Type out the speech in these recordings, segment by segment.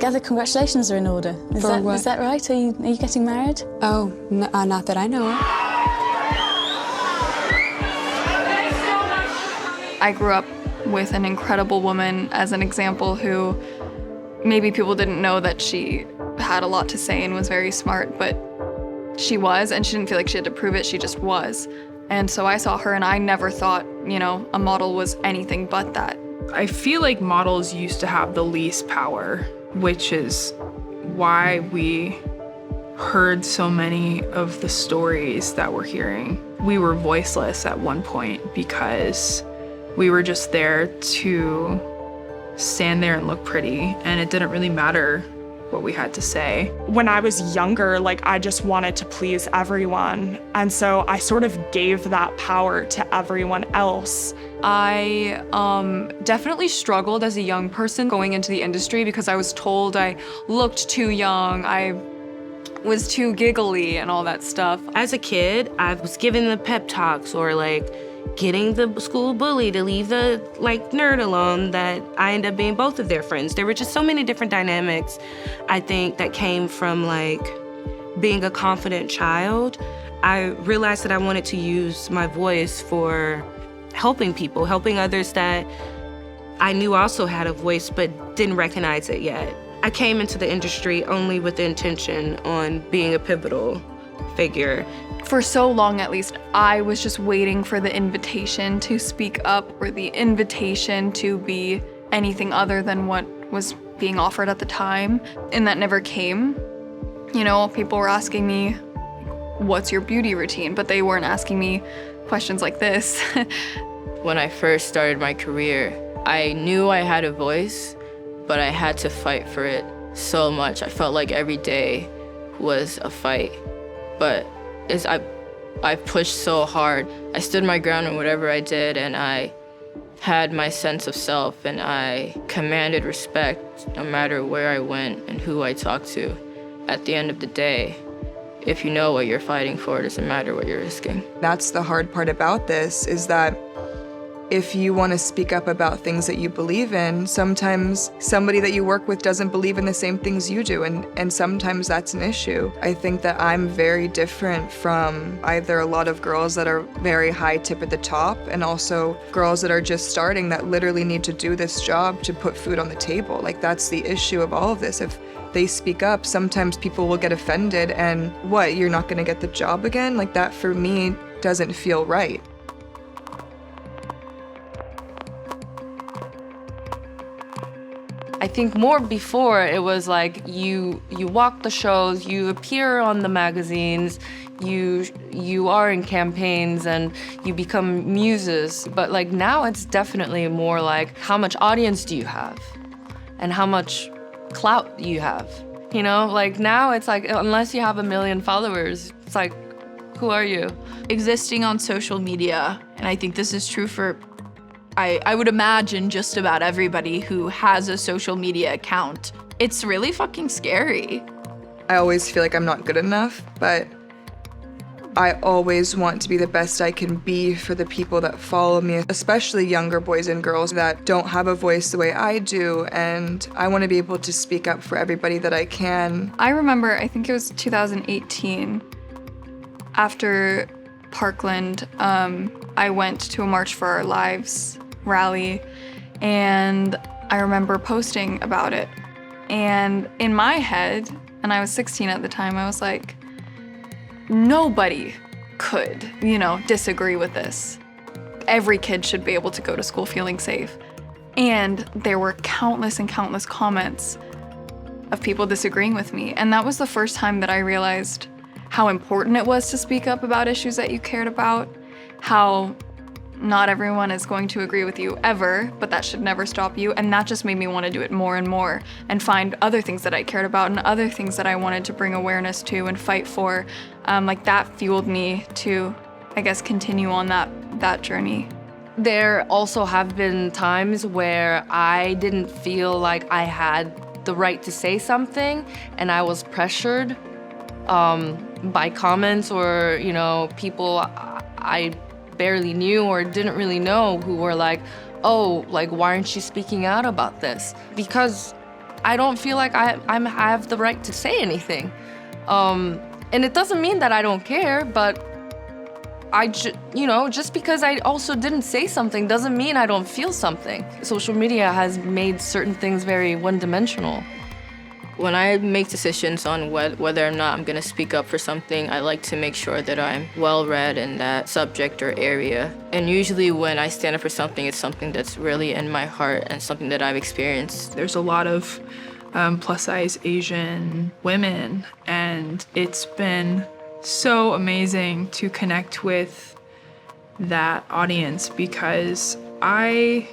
gather congratulations are in order. Is that right? Are you getting married? Oh, not that I know of. I grew up with an incredible woman as an example who maybe people didn't know that she had a lot to say and was very smart, but she was, and she didn't feel like she had to prove it, she just was. And so I saw her and I never thought, a model was anything but that. I feel like models used to have the least power, which is why we heard so many of the stories that we're hearing. We were voiceless at one point because we were just there to stand there and look pretty, and it didn't really matter what we had to say. When I was younger, I just wanted to please everyone. And so I sort of gave that power to everyone else. I definitely struggled as a young person going into the industry because I was told I looked too young, I was too giggly and all that stuff. As a kid, I was given the pep talks or getting the school bully to leave the nerd alone that I ended up being both of their friends. There were just so many different dynamics, I think, that came from being a confident child. I realized that I wanted to use my voice for helping people, helping others that I knew also had a voice but didn't recognize it yet. I came into the industry only with the intention on being a pivotal figure. For so long, at least, I was just waiting for the invitation to speak up or the invitation to be anything other than what was being offered at the time, and that never came. People were asking me, what's your beauty routine? But they weren't asking me questions like this. When I first started my career, I knew I had a voice, but I had to fight for it so much. I felt like every day was a fight. But I pushed so hard. I stood my ground in whatever I did, and I had my sense of self, and I commanded respect no matter where I went and who I talked to. At the end of the day, if you know what you're fighting for, it doesn't matter what you're risking. That's the hard part about this, is that if you want to speak up about things that you believe in, sometimes somebody that you work with doesn't believe in the same things you do, and sometimes that's an issue. I think that I'm very different from either a lot of girls that are very high tip at the top and also girls that are just starting that literally need to do this job to put food on the table. That's the issue of all of this. If they speak up, sometimes people will get offended and what, you're not going to get the job again? That for me doesn't feel right. I think more before it was you walk the shows, you appear on the magazines, you are in campaigns and you become muses. But now it's definitely more how much audience do you have and how much clout you have. Now it's unless you have 1 million followers, it's who are you? Existing on social media, and I think this is true for I would imagine just about everybody who has a social media account. It's really fucking scary. I always feel like I'm not good enough, but I always want to be the best I can be for the people that follow me, especially younger boys and girls that don't have a voice the way I do, and I want to be able to speak up for everybody that I can. I remember, I think it was 2018, after Parkland, I went to a March for Our Lives rally, and I remember posting about it. And in my head, and I was 16 at the time, I was like, nobody could, disagree with this. Every kid should be able to go to school feeling safe. And there were countless and countless comments of people disagreeing with me. And that was the first time that I realized how important it was to speak up about issues that you cared about, how not everyone is going to agree with you ever, but that should never stop you. And that just made me want to do it more and more and find other things that I cared about and other things that I wanted to bring awareness to and fight for. That fueled me to, I guess, continue on that journey. There also have been times where I didn't feel like I had the right to say something, and I was pressured by comments or, people I barely knew or didn't really know who were why aren't you speaking out about this? Because I don't feel like I have the right to say anything. And it doesn't mean that I don't care, but just because I also didn't say something doesn't mean I don't feel something. Social media has made certain things very one-dimensional. When I make decisions on whether or not I'm going to speak up for something, I like to make sure that I'm well-read in that subject or area. And usually when I stand up for something, it's something that's really in my heart and something that I've experienced. There's a lot of plus-size Asian women, and it's been so amazing to connect with that audience because I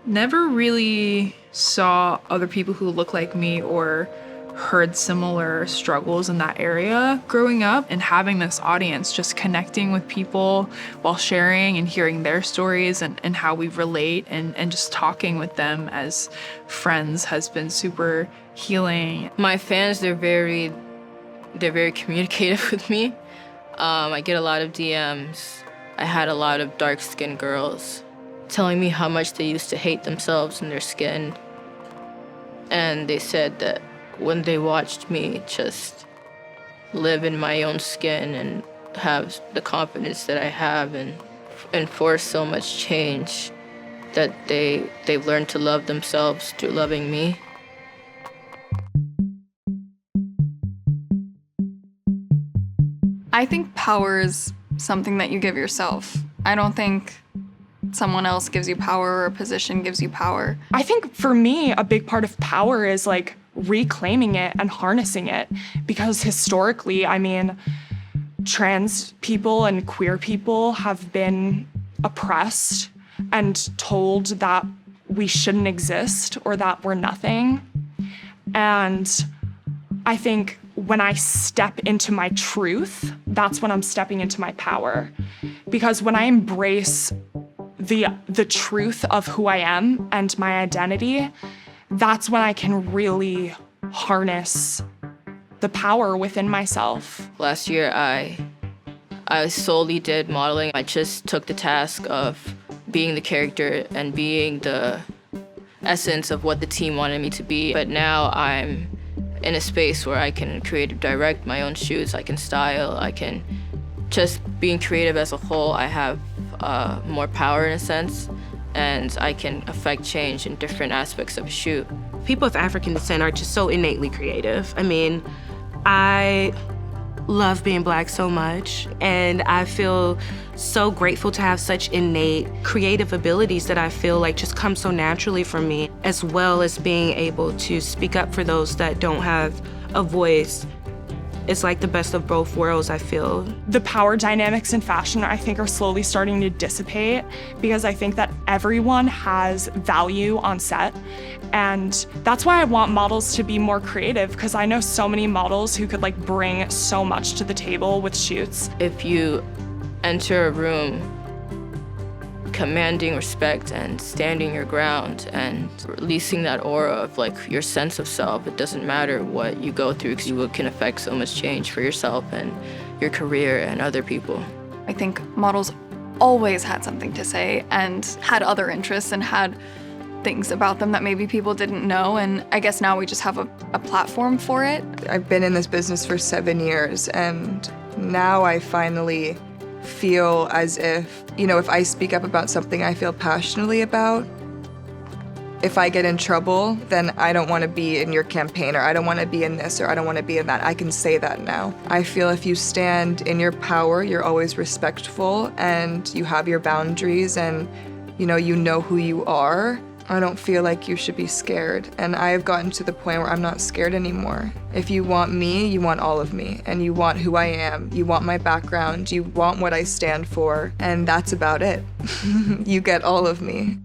never really saw other people who look like me or heard similar struggles in that area growing up, and having this audience, just connecting with people while sharing and hearing their stories and how we relate and just talking with them as friends has been super healing. My fans, they're very communicative with me. I get a lot of DMs. I had a lot of dark-skinned girls telling me how much they used to hate themselves and their skin. And they said that when they watched me just live in my own skin and have the confidence that I have and force so much change, that they've learned to love themselves through loving me. I think power is something that you give yourself. I don't think someone else gives you power or a position gives you power. I think for me, a big part of power is like reclaiming it and harnessing it. Because historically, I mean, trans people and queer people have been oppressed and told that we shouldn't exist or that we're nothing. And I think when I step into my truth, that's when I'm stepping into my power. Because when I embrace the truth of who I am and my identity, that's when I can really harness the power within myself. Last year, I solely did modeling. I just took the task of being the character and being the essence of what the team wanted me to be. But now I'm in a space where I can creative direct my own shoots, I can style, I can just being creative as a whole. I have more power in a sense, and I can affect change in different aspects of a shoot. People of African descent are just so innately creative. I mean, I love being Black so much, and I feel so grateful to have such innate creative abilities that I feel like just come so naturally for me, as well as being able to speak up for those that don't have a voice. It's like the best of both worlds, I feel. The power dynamics in fashion, I think, are slowly starting to dissipate because I think that everyone has value on set. And that's why I want models to be more creative, because I know so many models who could like bring so much to the table with shoots. If you enter a room commanding respect and standing your ground and releasing that aura of like your sense of self, it doesn't matter what you go through, because you can affect so much change for yourself and your career and other people. I think models always had something to say and had other interests and had things about them that maybe people didn't know, and I guess now we just have a platform for it. I've been in this business for 7 years, and now I finally feel as if, if I speak up about something I feel passionately about, if I get in trouble, then I don't want to be in your campaign, or I don't want to be in this, or I don't want to be in that. I can say that now. I feel if you stand in your power, you're always respectful and you have your boundaries and you know who you are. I don't feel like you should be scared. And I have gotten to the point where I'm not scared anymore. If you want me, you want all of me. And you want who I am. You want my background. You want what I stand for. And that's about it. You get all of me.